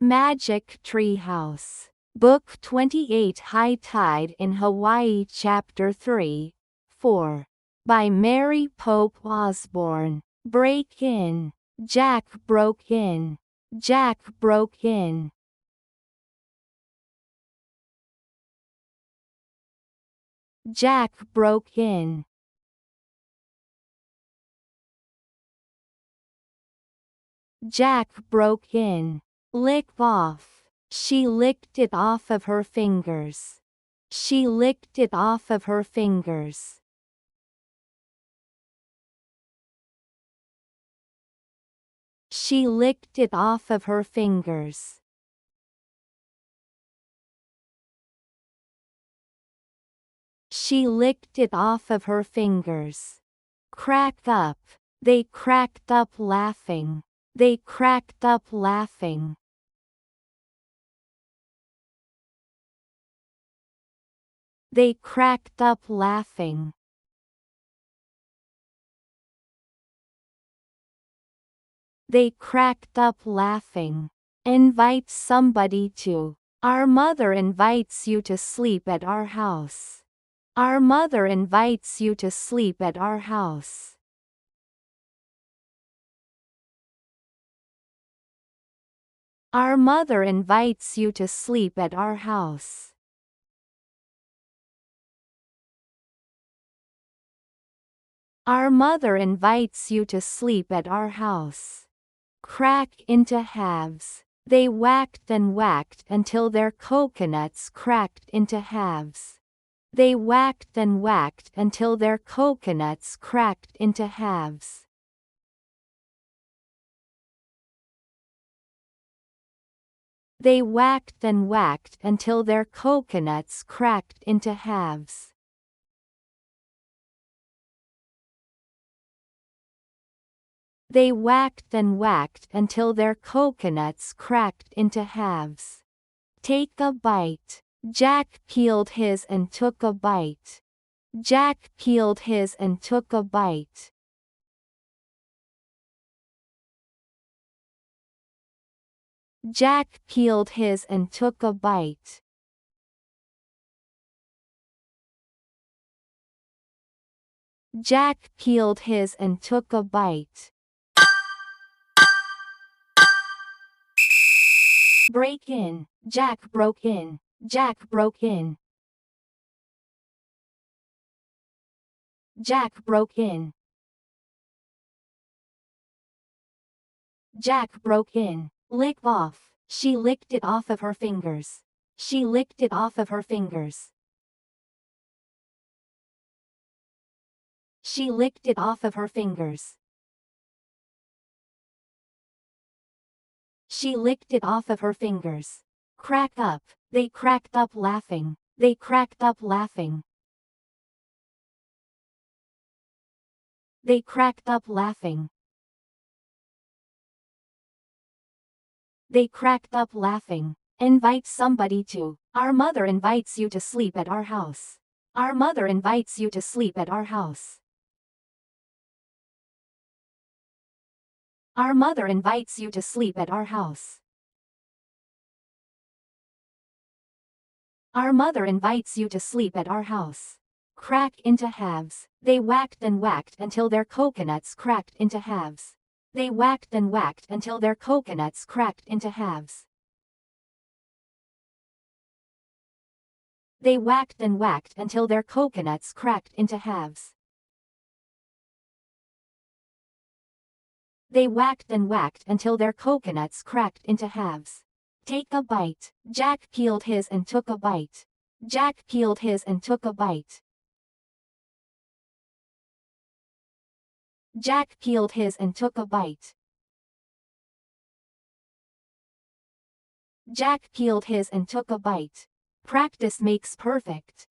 Mä직trhihaus. Book 28 High Tide in Hawaii Chapter 3, 4. By Mary Pope Osborne. Break in. Jack broke in. Jack broke in. Jack broke in. Jack broke in. Lick off. She licked it off of her fingers. She licked it off of her fingers. She licked it off of her fingers. She licked it off of her fingers. Crack up. They cracked up laughing. They cracked up laughing. They cracked up laughing. They cracked up laughing. Invite somebody to. Our mother invites you to sleep at our house. Our mother invites you to sleep at our house. Our mother invites you to sleep at our house. Our mother invites you to sleep at our house. Crack into halves. They whacked and whacked until their coconuts cracked into halves. They whacked and whacked until their coconuts cracked into halves. They whacked and whacked until their coconuts cracked into halves. They whacked and whacked until their coconuts cracked into halves. Take a bite. Jack peeled his and took a bite. Jack peeled his and took a bite. Jack peeled his and took a bite. Jack peeled his and took a bite. Break in. Jack broke in. Jack broke in. Jack broke in. Jack broke in. Lick off. She licked it off of her fingers. She licked it off of her fingers. She licked it off of her fingers. She licked it off of her fingers. Crack up. They cracked up laughing. They cracked up laughing. They cracked up laughing. They cracked up laughing. Invite somebody to. Our mother invites you to sleep at our house. Our mother invites you to sleep at our house. Our mother invites you to sleep at our house. Our mother invites you to sleep at our house. Crack into halves. They whacked and whacked until their coconuts cracked into halves. They whacked and whacked until their coconuts cracked into halves. They whacked and whacked until their coconuts cracked into halves. They whacked and whacked until their coconuts cracked into halves. Take a bite. Jack peeled his and took a bite. Jack peeled his and took a bite. Jack peeled his and took a bite. Jack peeled his and took a bite. Practice makes perfect.